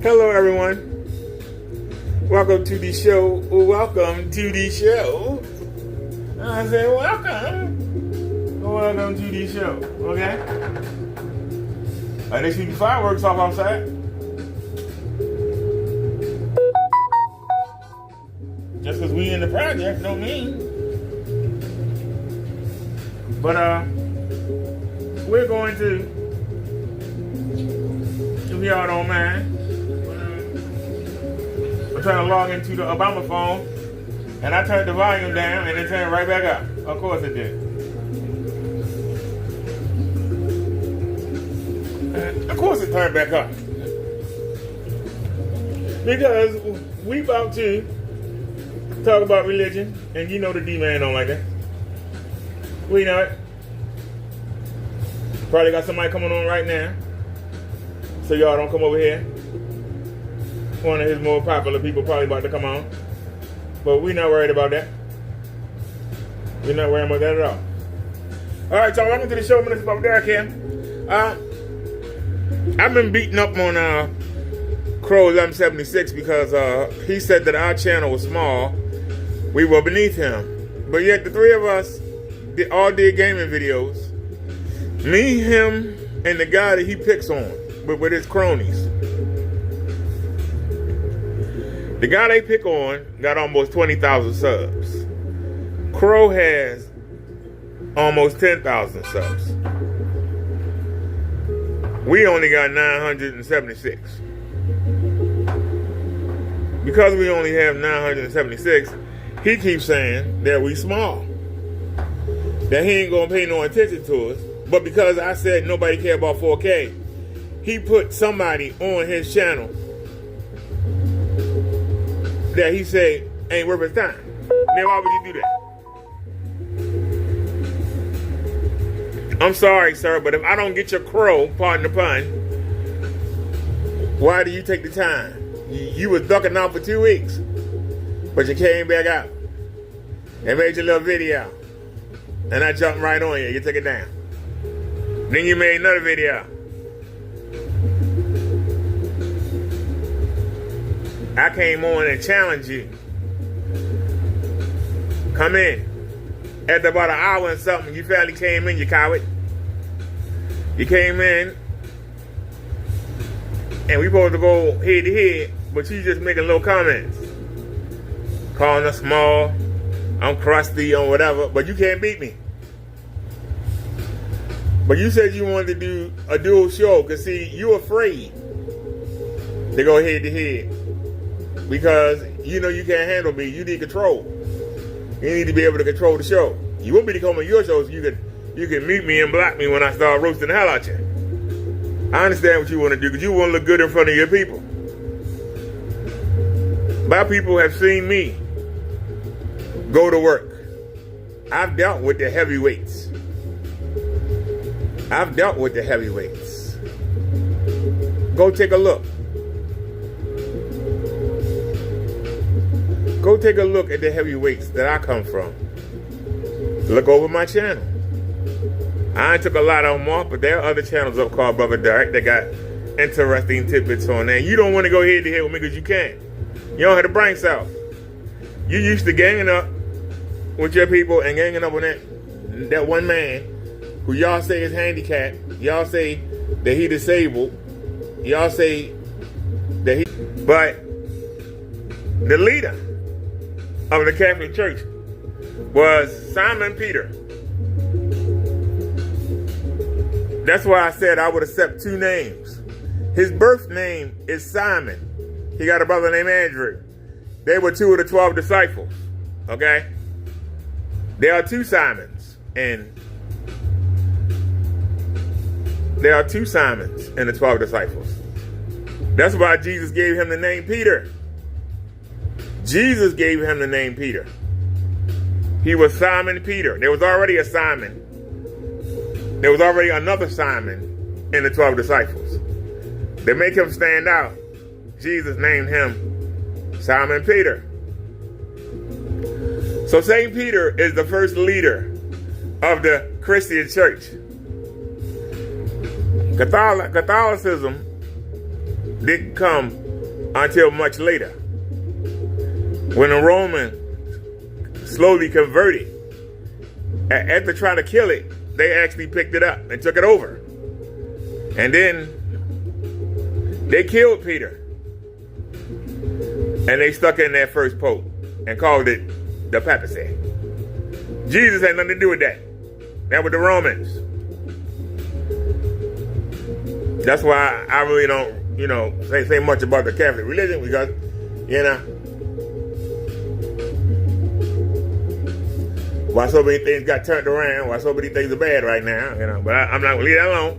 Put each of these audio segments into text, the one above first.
Hello, everyone. Welcome to the show. Welcome to the show. I say welcome. Welcome to the show. Okay? They shooting fireworks off outside. Just because we in the project don't mean. But we're going to, if y'all don't mind, I'm trying to log into the Obama phone, and I turned the volume down, and it turned right back up. Of course it did. Of course it turned back up. Because we about to talk about religion, and you know the D-man don't like that. We know it. Probably got somebody coming on right now, so y'all don't come over here. One of his more popular people probably about to come on, but we're not worried about that. We're not worried about that at all. All right, y'all, welcome to the show. Minister Bob Derek here. I've been beating up on Crow 1176 because he said that our channel was small. We were beneath him, but yet the three of us all did gaming videos. Me, him, and the guy that he picks on with his cronies. The guy they pick on got almost 20,000 subs. Crow has almost 10,000 subs. We only got 976. Because we only have 976, he keeps saying that we small. That he ain't gonna pay no attention to us. But because I said nobody care about 4K, he put somebody on his channel that he said ain't worth his time. Now why would you do that? I'm sorry, sir, but if I don't get your crow, pardon the pun, why do you take the time? You was ducking out for 2 weeks, but you came back out and made your little video. And I jumped right on you. You took it down. Then you made another video. I came on and challenged you. Come in. After about an hour and something, you finally came in, you coward. You came in, and we supposed to go head to head, but you just making little comments. Calling us small, I'm crusty or whatever, but you can't beat me. But you said you wanted to do a dual show, because see, you're afraid to go head to head. Because you know you can't handle me. You need control. You need to be able to control the show. You want me to come on your show so you can mute me and block me when I start roasting the hell out you. I understand what you want to do, because you want to look good in front of your people. My people have seen me go to work. I've dealt with the heavyweights. I've dealt with the heavyweights. Go take a look. Go take a look at the heavyweights that I come from. Look over my channel. I took a lot of them off, but there are other channels up called Brother Derek that got interesting tidbits on there. You don't want to go head to head with me because you can't. You don't have the brain cells. You used to ganging up with your people and ganging up with that one man who y'all say is handicapped. Y'all say that he disabled. Y'all say that he... But the leader of the Catholic Church was Simon Peter. That's why I said I would accept two names. His birth name is Simon. He got a brother named Andrew. They were two of the 12 disciples. Okay? There are two Simons. And there are two Simons in the 12 disciples. That's why Jesus gave him the name Peter. Jesus gave him the name Peter. He was Simon Peter. There was already a Simon. There was already another Simon in the 12 disciples. They make him stand out. Jesus named him Simon Peter. So St. Peter is the first leader of the Christian church. Catholicism didn't come until much later, when the Romans slowly converted. After trying to kill it, they actually picked it up and took it over. And then they killed Peter. And they stuck in their first pope and called it the papacy. Jesus had nothing to do with that. That was the Romans. That's why I really don't, say much about the Catholic religion, because, why so many things got turned around, why so many things are bad right now, But I'm not going to leave that alone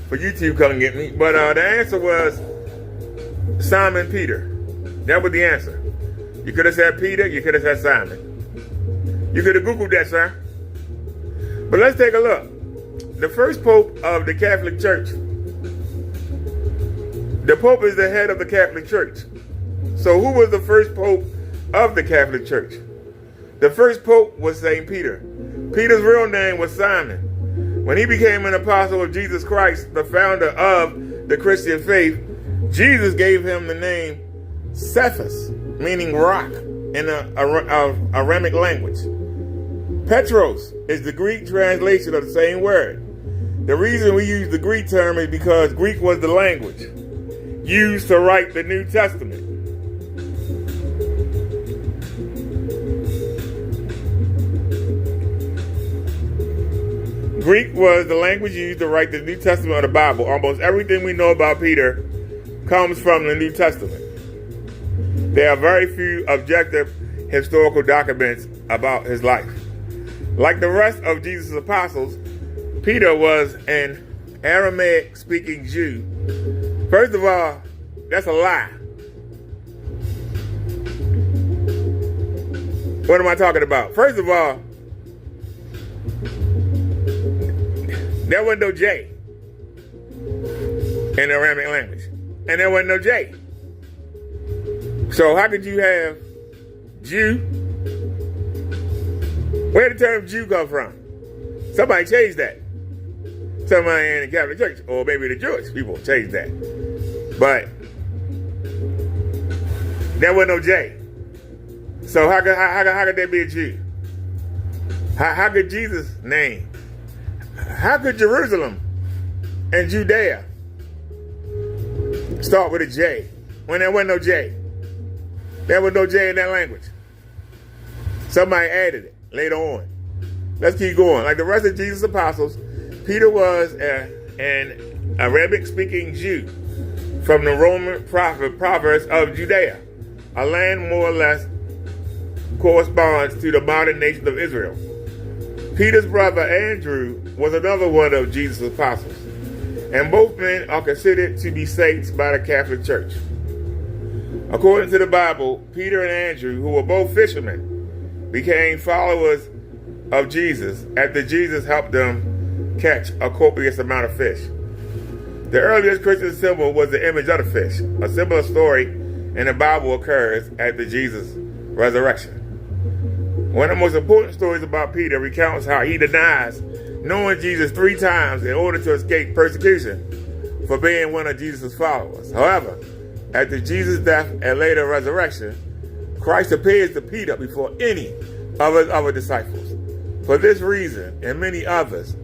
for you two to come and get me. But the answer was Simon Peter. That was the answer. You could have said Peter, you could have said Simon. You could have Googled that, sir. But let's take a look. The first pope of the Catholic Church. The pope is the head of the Catholic Church. So who was the first pope of the Catholic Church? The first pope was St. Peter. Peter's real name was Simon. When he became an apostle of Jesus Christ, the founder of the Christian faith, Jesus gave him the name Cephas, meaning rock in a Aramic language. Petros is the Greek translation of the same word. The reason we use the Greek term is because Greek was the language used to write the New Testament. Greek was the language used to write the New Testament of the Bible. Almost everything we know about Peter comes from the New Testament. There are very few objective historical documents about his life. Like the rest of Jesus' apostles, Peter was an Aramaic-speaking Jew. First of all, that's a lie. What am I talking about? First of all, there wasn't no J in the Aramaic language. And there wasn't no J. So how could you have Jew? Where did the term Jew come from? Somebody changed that. Somebody in the Catholic Church, or maybe the Jewish people changed that. But there wasn't no J. So how could there be a Jew? How could Jesus' name? How could Jerusalem and Judea start with a J when there wasn't no J? There was no J in that language. Somebody added it later on. Let's keep going. Like the rest of Jesus' apostles, Peter was an Arabic-speaking Jew from the Roman province of Judea, a land more or less corresponds to the modern nation of Israel. Peter's brother Andrew was another one of Jesus' apostles, and both men are considered to be saints by the Catholic Church. According to the Bible, Peter and Andrew, who were both fishermen, became followers of Jesus after Jesus helped them catch a copious amount of fish. The earliest Christian symbol was the image of the fish. A similar story in the Bible occurs after Jesus' resurrection. One of the most important stories about Peter recounts how he denies knowing Jesus 3 times in order to escape persecution for being one of Jesus' followers. However, after Jesus' death and later resurrection, Christ appears to Peter before any of his other disciples. For this reason and many others,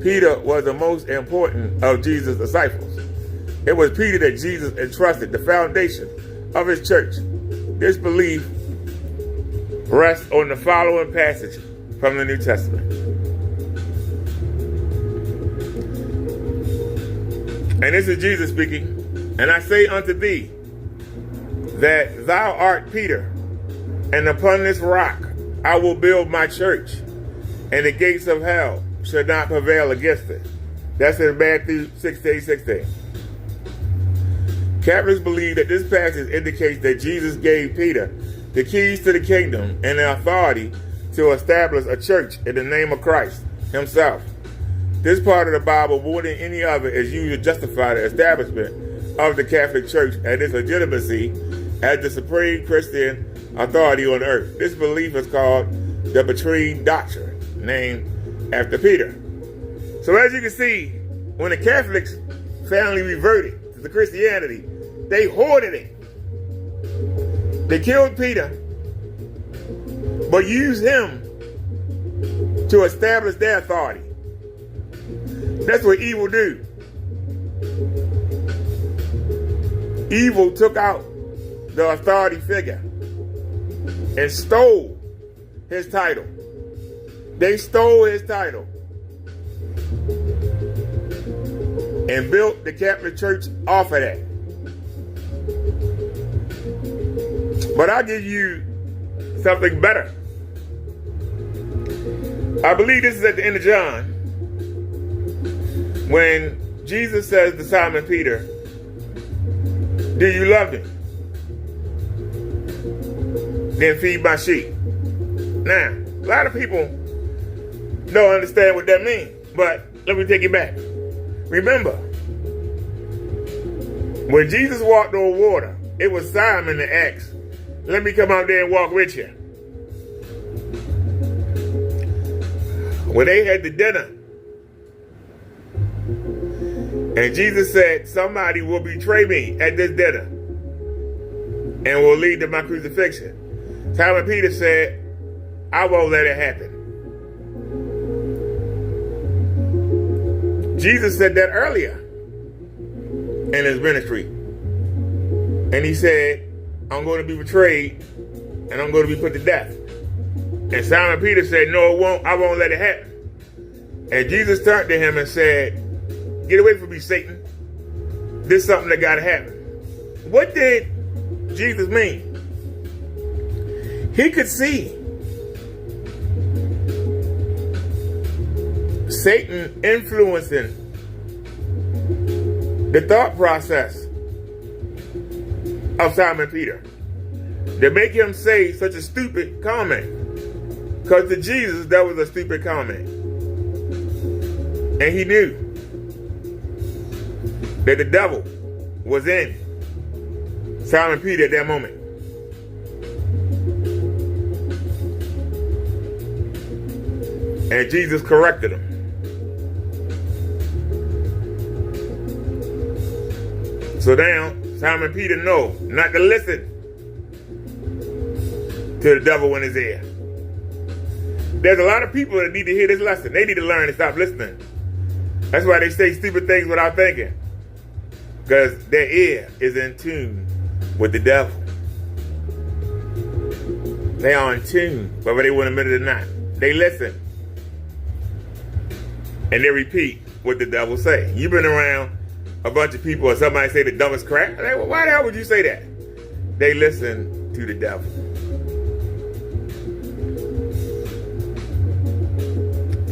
Peter was the most important of Jesus' disciples. It was Peter that Jesus entrusted the foundation of his church. This belief rests on the following passage from the New Testament. And this is Jesus speaking. And I say unto thee, that thou art Peter, and upon this rock I will build my church, and the gates of hell shall not prevail against it. That's in Matthew 16:16. Catholics believe that this passage indicates that Jesus gave Peter the keys to the kingdom and the authority to establish a church in the name of Christ himself. This part of the Bible, more than any other, is used to justify the establishment of the Catholic Church and its legitimacy as the supreme Christian authority on earth. This belief is called the Petrine Doctrine, named after Peter. So as you can see, when the Catholics finally reverted to the Christianity, they hoarded it. They killed Peter, but used him to establish their authority. That's what evil do. Evil took out the authority figure and stole his title. They stole his title and built the Catholic Church off of that. But I'll give you something better. I believe this is at the end of John, when Jesus says to Simon Peter, "Do you love me? Then feed my sheep." Now, a lot of people don't understand what that means, but let me take it back. Remember, when Jesus walked on water, it was Simon that asked, "Let me come out there and walk with you." When they had the dinner, and Jesus said, "Somebody will betray me at this dinner and will lead to my crucifixion," Simon Peter said, "I won't let it happen." Jesus said that earlier in his ministry. And he said, "I'm going to be betrayed and I'm going to be put to death." And Simon Peter said, "No, it won't. I won't let it happen." And Jesus turned to him and said, "Get away from me, Satan. This is something that got to happen." What did Jesus mean? He could see Satan influencing the thought process of Simon Peter to make him say such a stupid comment. Because to Jesus, that was a stupid comment. And he knew that the devil was in Simon Peter at that moment. And Jesus corrected him. So now, Simon Peter knows not to listen to the devil in his ear. There's a lot of people that need to hear this lesson. They need to learn to stop listening. That's why they say stupid things without thinking. Because their ear is in tune with the devil. They are in tune, whether they want to admit it or not. They listen. And they repeat what the devil say. You've been around a bunch of people or somebody say the dumbest crap. Like, well, why the hell would you say that? They listen to the devil.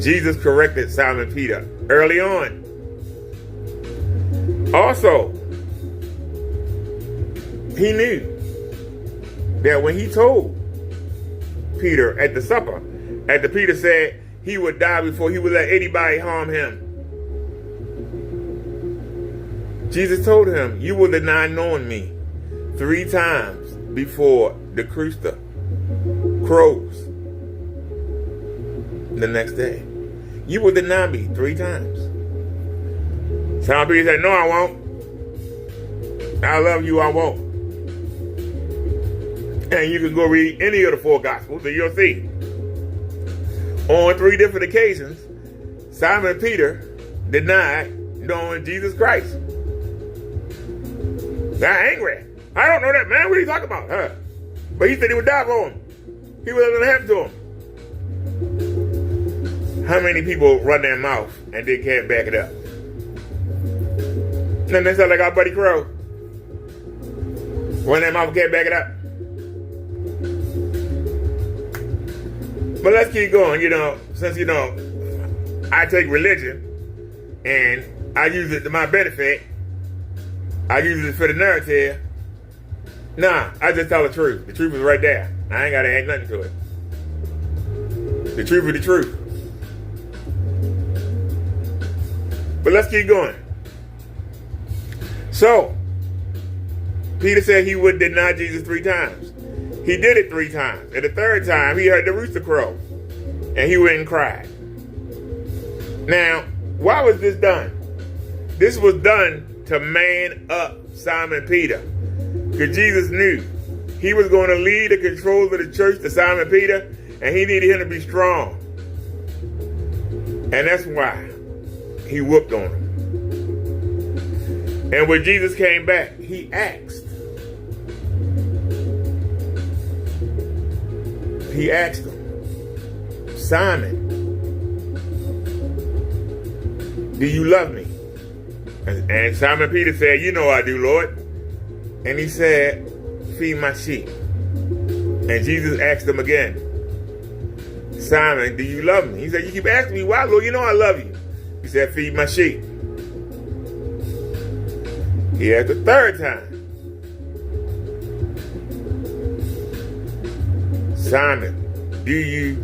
Jesus corrected Simon Peter early on. Also, he knew that when he told Peter at the supper, after Peter said he would die before he would let anybody harm him, Jesus told him, "You will deny knowing me 3 times before the rooster crows the next day. You will deny me 3 times. Simon Peter said, "No, I won't. I love you, I won't." And you can go read any of the 4 Gospels and you'll see. On 3 different occasions, Simon Peter denied knowing Jesus Christ. Got angry. "I don't know that man. What are you talking about?" But he said he would die for him. He would let it happen to him. How many people run their mouth and they can't back it up? Then they sound like our buddy Crow. Run their mouth and can't back it up. But let's keep going, since, I take religion and I use it to my benefit. I use it for the narrative. Nah, I just tell the truth. The truth is right there. I ain't got to add nothing to it. The truth is the truth. But let's keep going. So, Peter said he would deny Jesus 3 times. He did it 3 times. And the 3rd time, he heard the rooster crow. And he went and cried. Now, why was this done? This was done to man up Simon Peter. Because Jesus knew he was going to lead the controls of the church to Simon Peter, and he needed him to be strong. And that's why he whooped on him. And when Jesus came back, he asked. He asked him, Simon, do you love me? And Simon Peter said, you know I do, Lord. And he said, feed my sheep. And Jesus asked him again, Simon, do you love me? He said, you keep asking me why, Lord, you know I love you. He said, feed my sheep. He asked the third time, Simon, do you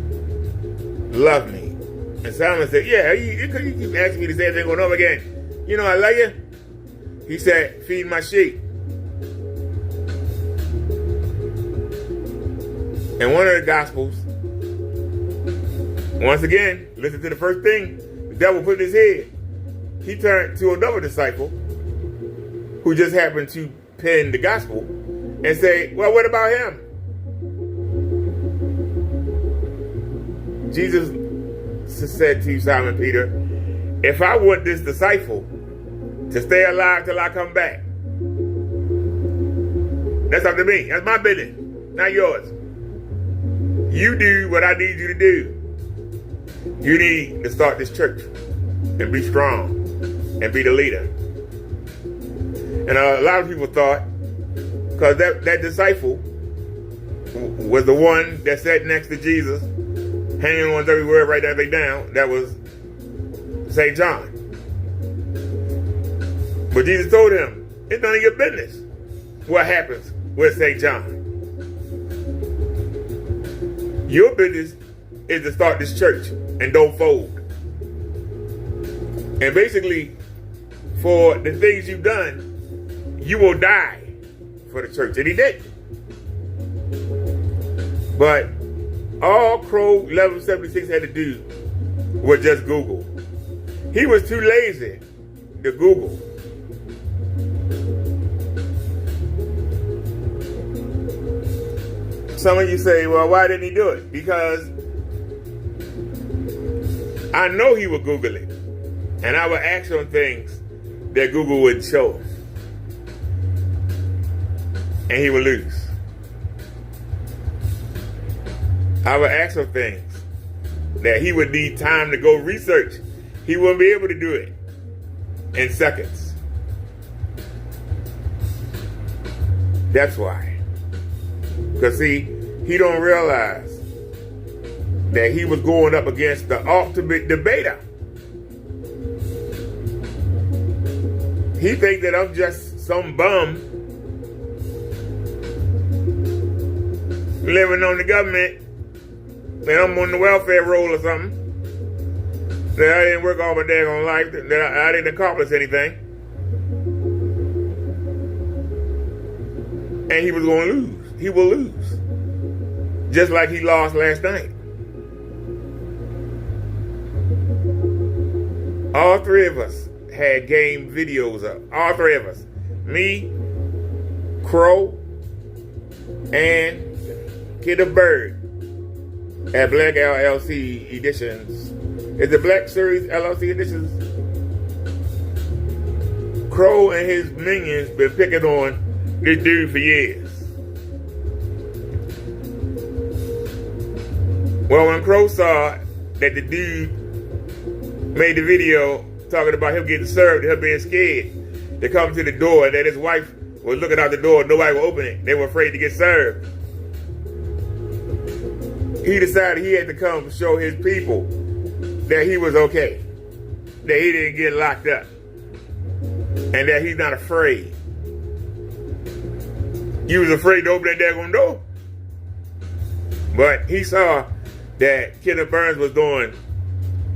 love me? And Simon said, yeah, you keep asking me the same thing over again. You know I love you. He said, feed my sheep. In one of the Gospels, once again, listen to the first thing the devil put in his head. He turned to another disciple who just happened to pen the Gospel and say, well, what about him? Jesus said to Simon Peter, if I want this disciple to stay alive till I come back, that's up to me. That's my business, not yours. You do what I need you to do. You need to start this church and be strong and be the leader. And a lot of people thought, because that disciple was the one that sat next to Jesus, hanging on every word, write everything down, that was St. John. But Jesus told him, it's none of your business what happens with St. John. Your business is to start this church and don't fold. And basically, for the things you've done, you will die for the church. And he did. But all Crow 1176 had to do was just Google. He was too lazy to Google. Some of you say, well, why didn't he do it? Because I know he would Google it. And I would ask him things that Google wouldn't show him. And he would lose. I would ask him things that he would need time to go research. He wouldn't be able to do it in seconds. That's why. Because see, he don't realize that he was going up against the ultimate debater. He thinks that I'm just some bum living on the government, that I'm on the welfare roll or something, that I didn't work all my daggone life, that I didn't accomplish anything. And he was going to lose. He will lose. Just like he lost last night. All three of us had game videos up. All three of us. Me, Crow, and Kid the Bird at Black LLC Editions. Is it Black Series LLC Editions? Crow and his minions been picking on this dude for years. Well, when Crow saw that the dude made the video talking about him getting served, him being scared to come to the door, that his wife was looking out the door, nobody would open it. They were afraid to get served. He decided he had to come show his people that he was okay, that he didn't get locked up, and that he's not afraid. He was afraid to open that daggone door. But he saw that Kenneth Burns was doing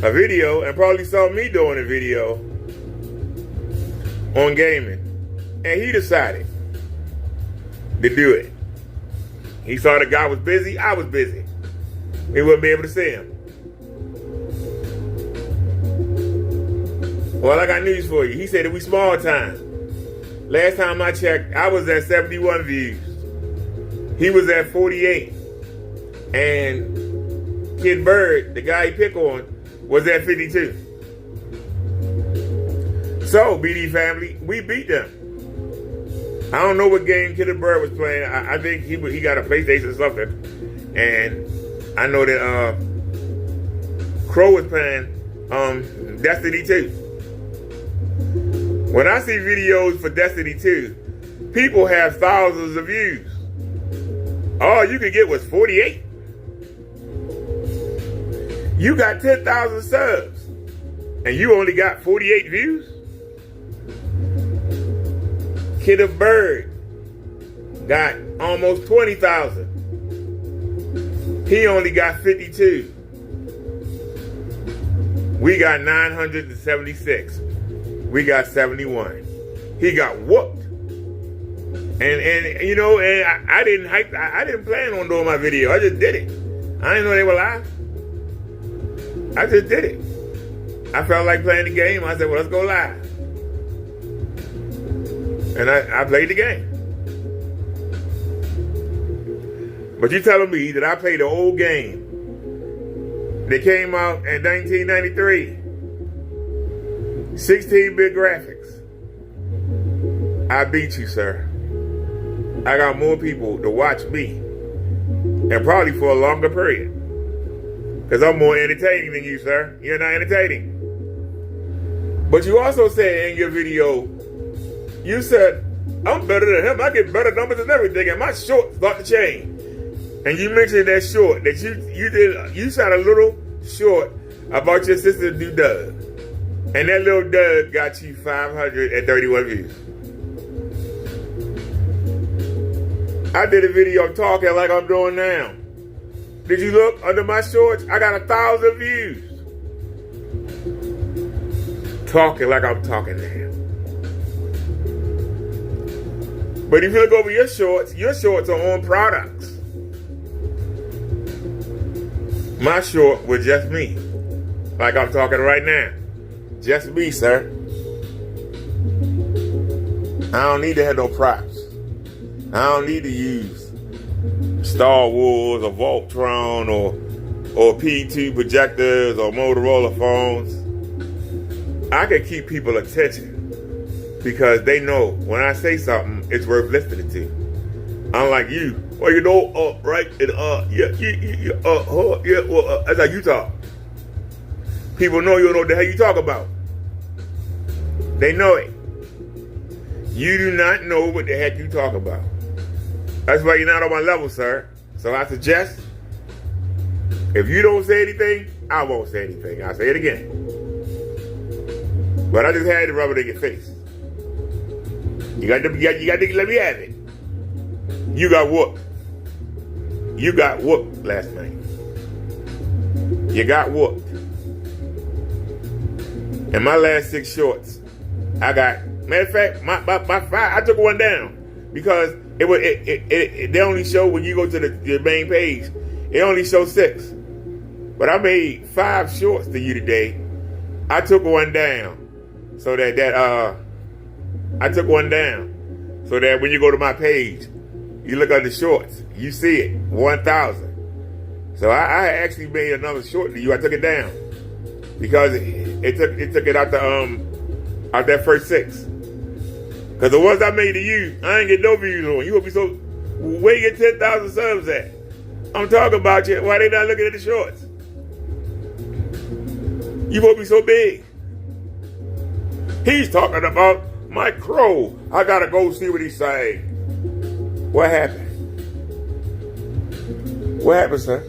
a video and probably saw me doing a video on gaming. And he decided to do it. He saw the guy was busy, I was busy. He wouldn't be able to see him. Well, I got news for you. He said that we small time. Last time I checked, I was at 71 views. He was at 48. And Kid Bird, the guy he picked on, was at 52. So, BD family, we beat them. I don't know what game Kid Bird was playing. I think he got a PlayStation or something. And I know that Crow was playing Destiny 2. When I see videos for Destiny 2, people have thousands of views. All you could get was 48. You got 10,000 subs, and you only got 48 views? Kid of Bird got almost 20,000. He only got 52. We got 976. We got 71. He got whooped. And you know, and I didn't plan on doing my video. I just did it. I didn't know they were live. I just did it. I felt like playing the game. I said, well, let's go live. And I played the game. But you telling me that I played the old game that came out in 1993, 16-bit graphics. I beat you, sir. I got more people to watch me, and probably for a longer period. Because I'm more entertaining than you, sir. You're not entertaining. But you also said in your video, you said, I'm better than him. I get better numbers and everything, and my shorts start to change. And you mentioned that short, that you shot a little short about your sister do Doug. And that little Doug got you 531 views. I did a video talking like I'm doing now. Did you look under my shorts? I got 1,000 views. Talking like I'm talking now. But if you look over your shorts are on products. My short was just me. Like I'm talking right now. Just me, sir. I don't need to have no props. I don't need to use Star Wars or Voltron or P2 projectors or Motorola phones. I can keep people's attention because they know when I say something, it's worth listening to. Unlike you, well, you know, right, and that's how you talk. People know you don't know what the hell you talk about. They know it. You do not know what the heck you talk about. That's why you're not on my level, sir. So I suggest, if you don't say anything, I won't say anything. I'll say it again. But I just had to rub it in your face. You got to let me have it. You got whooped. You got whooped last night. You got whooped. In my last 6 shorts, I got, matter of fact, my 5, I took one down because they only show when you go to the main page, it only shows 6. But I made 5 shorts to you today. I took one down so that when you go to my page, you look at the shorts, you see it, 1,000. So I actually made another short to you. I took it down because it took it out that first 6. Because the ones I made to you, I ain't get no views on. You gonna be so, where you get 10,000 subs at? I'm talking about you. Why they not looking at the shorts? You gonna be so big. He's talking about my Crow. I gotta go see what he's saying. What happened? What happened, sir?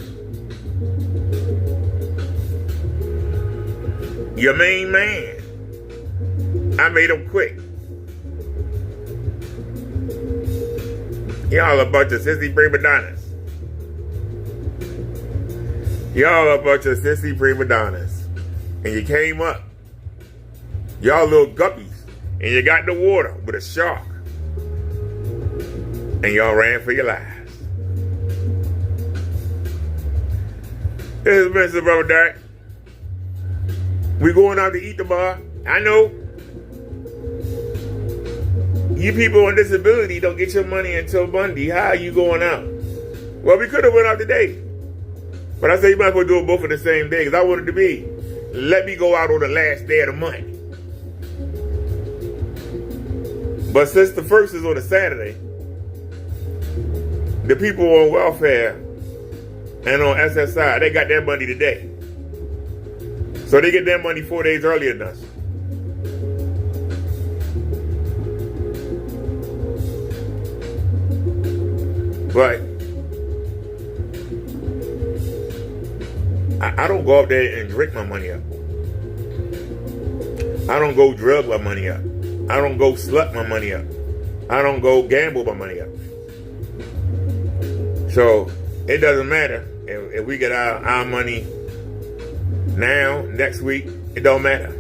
Your main man. I made him quit. Y'all a bunch of sissy prima donnas. Y'all a bunch of sissy prima donnas. And you came up. Y'all little guppies. And you got in the water with a shark. And y'all ran for your lives. This is Mr. Brother Derek. We going out to eat tomorrow. I know. You people on disability don't get your money until Monday. How are you going out? Well, we could have went out today. But I said you might as well do it both on the same day, because I wanted to be, let me go out on the last day of the month. But since the first is on a Saturday, the people on welfare and on SSI, they got their money today. So they get their money 4 days earlier than us. But I don't go up there and drink my money up. I don't go drug my money up. I don't go slut my money up. I don't go gamble my money up. So it doesn't matter if we get our money now, next week, it don't matter.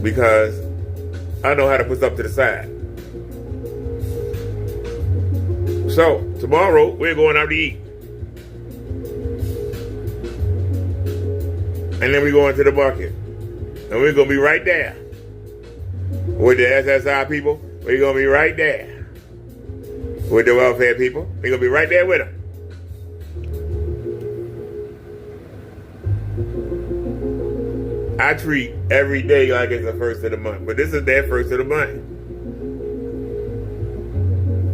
Because I know how to put stuff to the side. So tomorrow we're going out to eat. And then we're going to the market. And we're going to be right there. With the SSI people, we're going to be right there. With the welfare people, we're going to be right there with them. I treat every day like it's the first of the month. But this is their first of the month.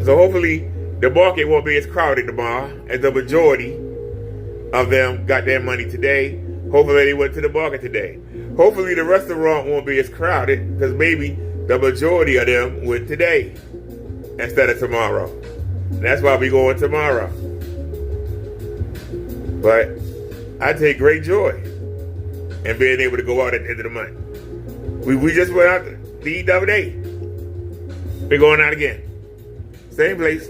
So hopefully the market won't be as crowded tomorrow as the majority of them got their money today. Hopefully they went to the market today. Hopefully the restaurant won't be as crowded because maybe the majority of them went today instead of tomorrow. That's why we going tomorrow. But I take great joy in being able to go out at the end of the month. We just went out to eat the other day. We're going out again. Same place.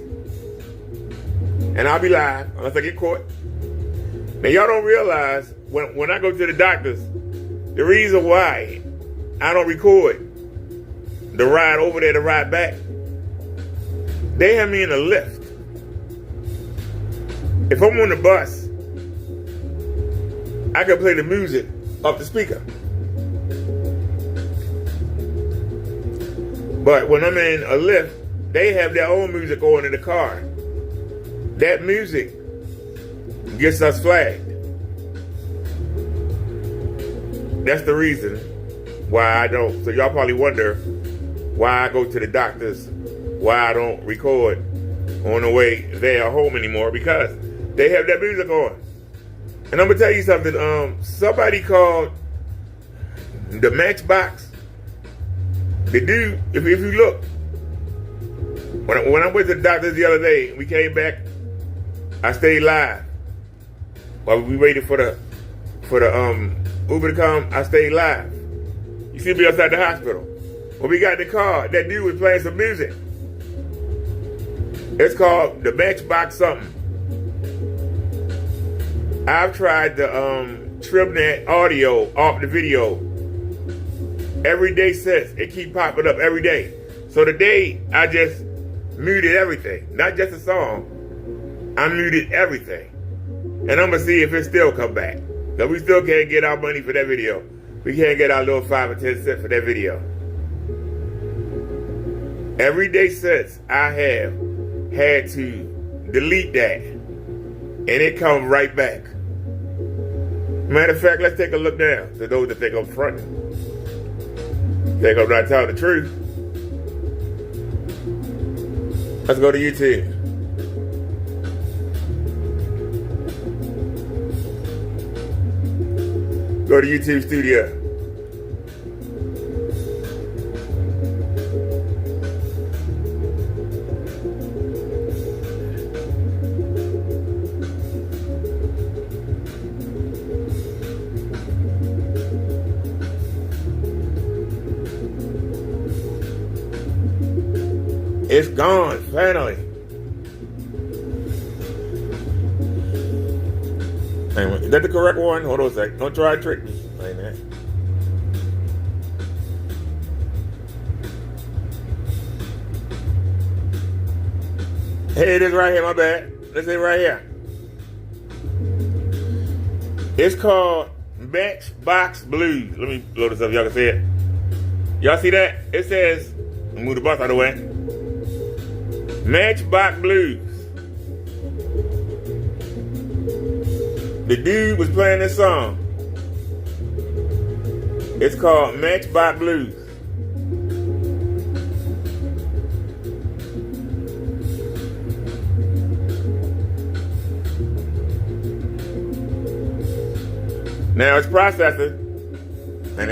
And I'll be live unless I get caught. Now y'all don't realize when I go to the doctors, the reason why I don't record the ride over there, the ride back, they have me in a lift. If I'm on the bus, I can play the music off the speaker. But when I'm in a lift, they have their own music going in the car. That music gets us flagged. That's the reason why I don't. So y'all probably wonder why I go to the doctors, why I don't record on the way there or home anymore, because they have that music on. And I'm gonna tell you something. Somebody called the Matchbox. The dude, if you look, when I went to the doctors the other day, we came back. I stayed live while we waited for the Uber to come. I stayed live. You see me outside the hospital. When we got in the car, that dude was playing some music. It's called the Matchbox something. I've tried to trim that audio off the video every day since. It keep popping up every day. So today I just muted everything, not just the song. I muted everything, and I'm gonna see if it still come back. Cause we still can't get our money for that video. We can't get our little 5 or 10 cents for that video. Every day since I have had to delete that, and it comes right back. Matter of fact, let's take a look now to those that think I'm fronting. Think I'm not telling the truth. Let's go to YouTube. Go to YouTube Studio. It's gone, finally. Anyway, is that the correct one? Hold on a sec. Don't try to trick me like that. Hey, it is right here, my bad. Let's say right here. It's called Matchbox Blues. Let me blow this up, y'all can see it. Y'all see that? It says, move the bus out of the way. Matchbox Blues. The dude was playing this song. It's called Matchbox Blues. Now it's processing, and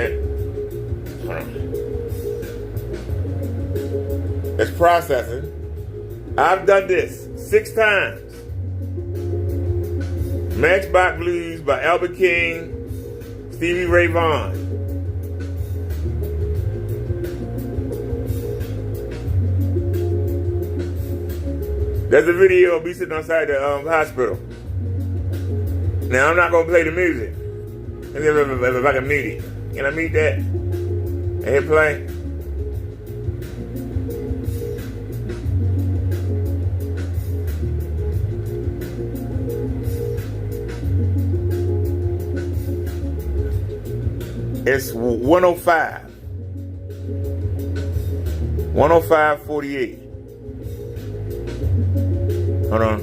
it's processing. I've done this 6 times. Matchbox Blues by Albert King, Stevie Ray Vaughan. There's a video of me sitting outside the hospital. Now I'm not gonna play the music. If I can mute it. Can I mute that? And hit play. It's 105. 105.48. Hold on.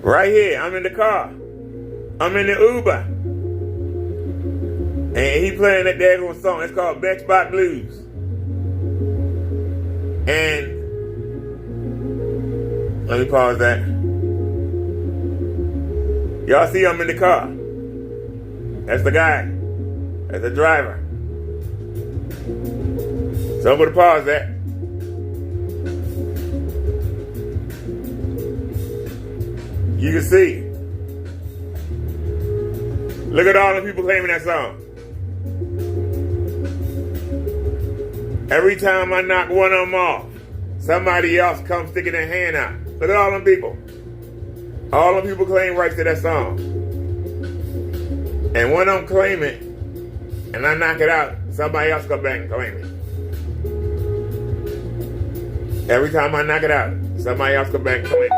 Right here, I'm in the car. I'm in the Uber. And he playing that daggone song. It's called Matchbox Blues. And let me pause that. Y'all see I'm in the car. That's the guy. That's the driver. So I'm going to pause that. You can see. Look at all the people claiming that song. Every time I knock one of them off, somebody else comes sticking their hand out. Look at all them people. All them people claim rights to that song. And when I'm claiming, and I knock it out, somebody else come back and claim it. Every time I knock it out, somebody else come back and claim it.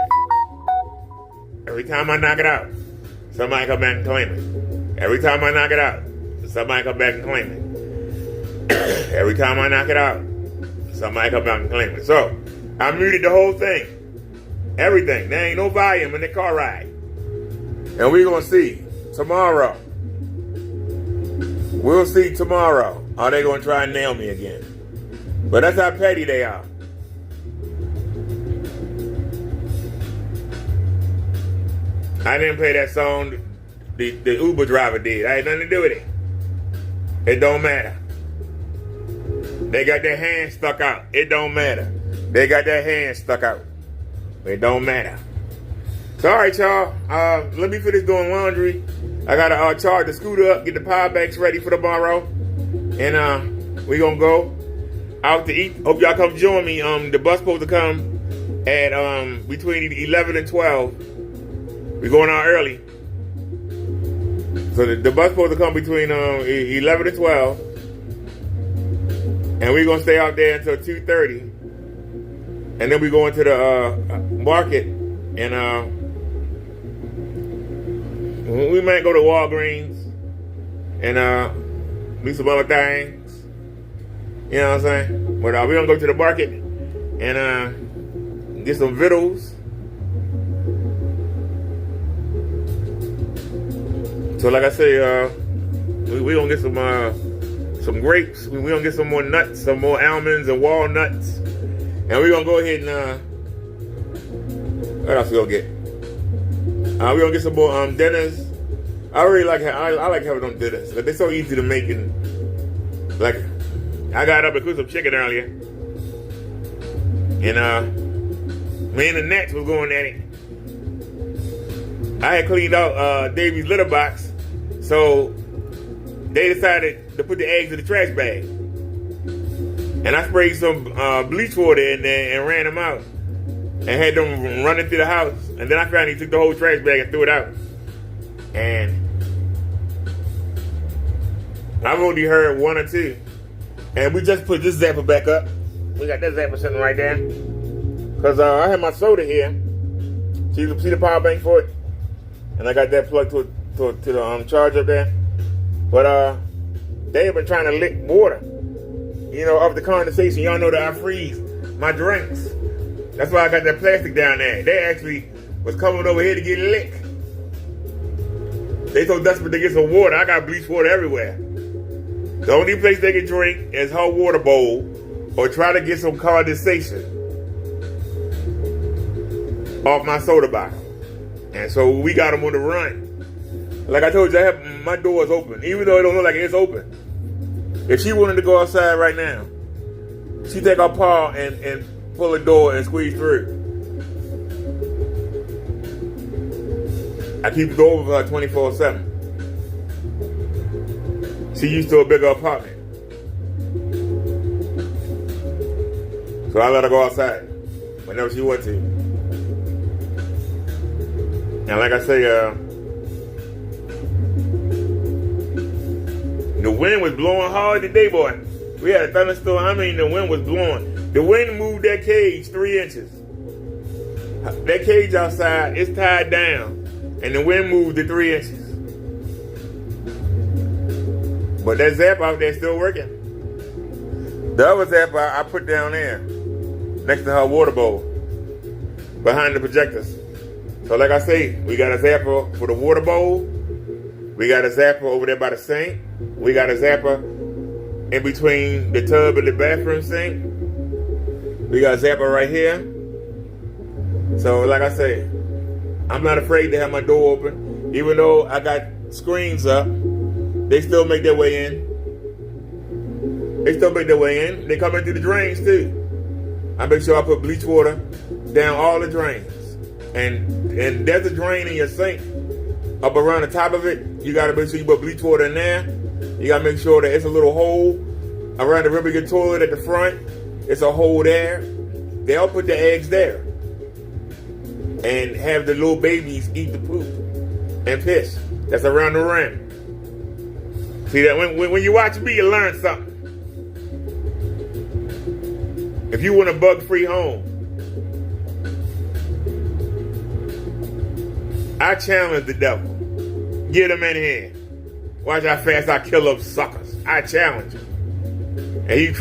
Every time I knock it out, somebody come back and claim it. Every time I knock it out, somebody come back and claim it. Every time I knock it out, somebody come back and claim it. So, I muted the whole thing. Everything. There ain't no volume in the car ride. And we're going to see tomorrow. We'll see tomorrow. Are they going to try and nail me again? But that's how petty they are. I didn't play that song. The Uber driver did. I had nothing to do with it. It don't matter. They got their hands stuck out. It don't matter. They got their hands stuck out. It don't matter. So, all right, y'all. Let me finish doing laundry. I got to charge the scooter up, get the power banks ready for tomorrow. And we going to go out to eat. Hope y'all come join me. The bus supposed to come at between 11 and 12. We're going out early. So the bus supposed to come between 11 and 12. And we're going to stay out there until 2:30. And then we go into the market. And we might go to Walgreens. And do some other things. You know what I'm saying? But we're going to go to the market. And get some victuals. So like I say, we gonna get some grapes. We gonna get some more nuts, some more almonds and walnuts, and we gonna go ahead and what else we gonna get? We gonna get some more dinners. I really like I like having them dinners. Like, they're so easy to make, and like I got up and cooked some chicken earlier, and me and the Nets was going at it. I had cleaned out Davy's litter box, so they decided to put the eggs in the trash bag. And I sprayed some bleach water in there and ran them out. And had them running through the house. And then I finally took the whole trash bag and threw it out. And I've only heard 1 or 2. And we just put this zapper back up. We got that zapper sitting right there. Because I have my soda here. See the power bank for it? And I got that plugged to the charger up there. But they have been trying to lick water, of the condensation. Y'all know that I freeze my drinks. That's why I got that plastic down there. They actually was coming over here to get licked. They so desperate to get some water. I got bleach water everywhere. The only place they can drink is her water bowl or try to get some condensation off my soda bottle. And so we got them on the run. Like I told you, I have my doors open, even though it don't look like it's open. If she wanted to go outside right now, she take her paw and pull the door and squeeze through. I keep the door open for her 24/7. She used to a bigger apartment. So I let her go outside whenever she wants to. And like I say, the wind was blowing hard today, boy. We had a thunderstorm. I mean, the wind was blowing. The wind moved that cage 3 inches. That cage outside is tied down, and the wind moved it 3 inches. But that zap out there is still working. The other zap I put down there, next to her water bowl, behind the projectors. So like I say, we got a zapper for the water bowl. We got a zapper over there by the sink. We got a zapper in between the tub and the bathroom sink. We got a zapper right here. So like I say, I'm not afraid to have my door open. Even though I got screens up, they still make their way in. They still make their way in. They come in through the drains too. I make sure I put bleach water down all the drains. And there's a drain in your sink. Up around the top of it, you gotta make sure you put bleach water in there. You gotta make sure that it's a little hole around the rim of your toilet at the front. It's a hole there. They'll put the eggs there. And have the little babies eat the poop and piss that's around the rim. See that when you watch me, you learn something. If you want a bug-free home, I challenge the devil. Get him in here. Watch how fast I kill up suckers. I challenge him. And he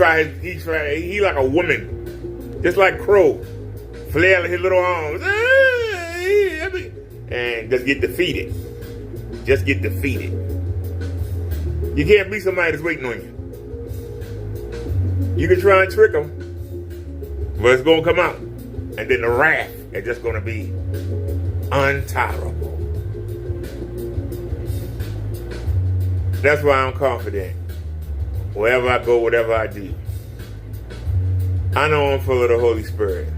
like a woman. Just like Crow. Flailing his little arms. And just get defeated. Just get defeated. You can't be somebody that's waiting on you. You can try and trick them, but it's going to come out. And then the wrath is just going to be intolerable. That's why I'm confident. Wherever I go, whatever I do, I know I'm full of the Holy Spirit.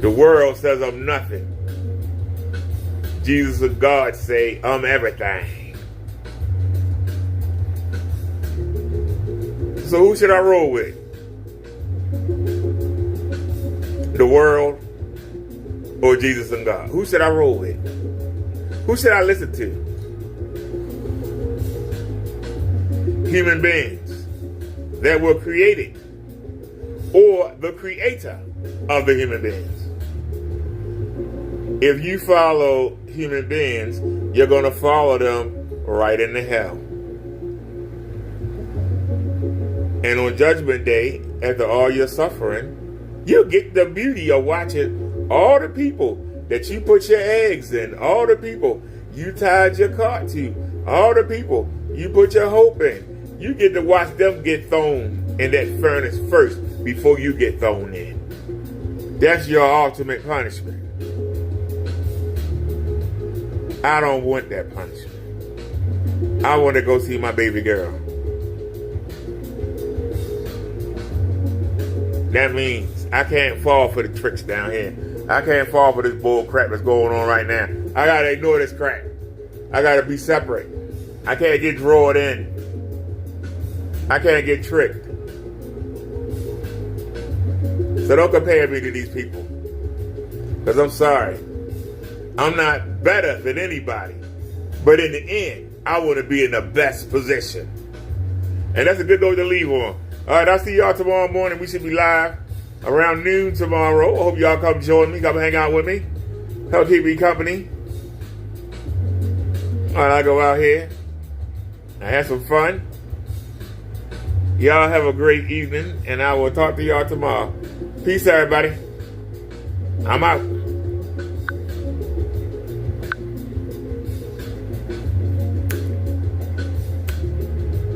The world says I'm nothing. Jesus and God say I'm everything. So who should I roll with? The world or Jesus and God? Who should I roll with? Who should I listen to? Human beings that were created or the creator of the human beings? If you follow human beings, you're going to follow them right into hell. And on Judgment Day, after all your suffering, you get the beauty of watching all the people that you put your eggs in, all the people you tied your cart to, all the people you put your hope in. You get to watch them get thrown in that furnace first before you get thrown in. That's your ultimate punishment. I don't want that punishment. I want to go see my baby girl. That means I can't fall for the tricks down here. I can't fall for this bull crap that's going on right now. I gotta ignore this crap. I gotta be separate. I can't get drawn in. I can't get tricked. So don't compare me to these people. Because I'm sorry. I'm not better than anybody. But in the end, I want to be in the best position. And that's a good note to leave on. All right, I'll see y'all tomorrow morning. We should be live around noon tomorrow. I hope y'all come join me. Come hang out with me. Help keep me company. All right, I go out here I had some fun. Y'all have a great evening, and I will talk to y'all tomorrow. Peace, everybody. I'm out.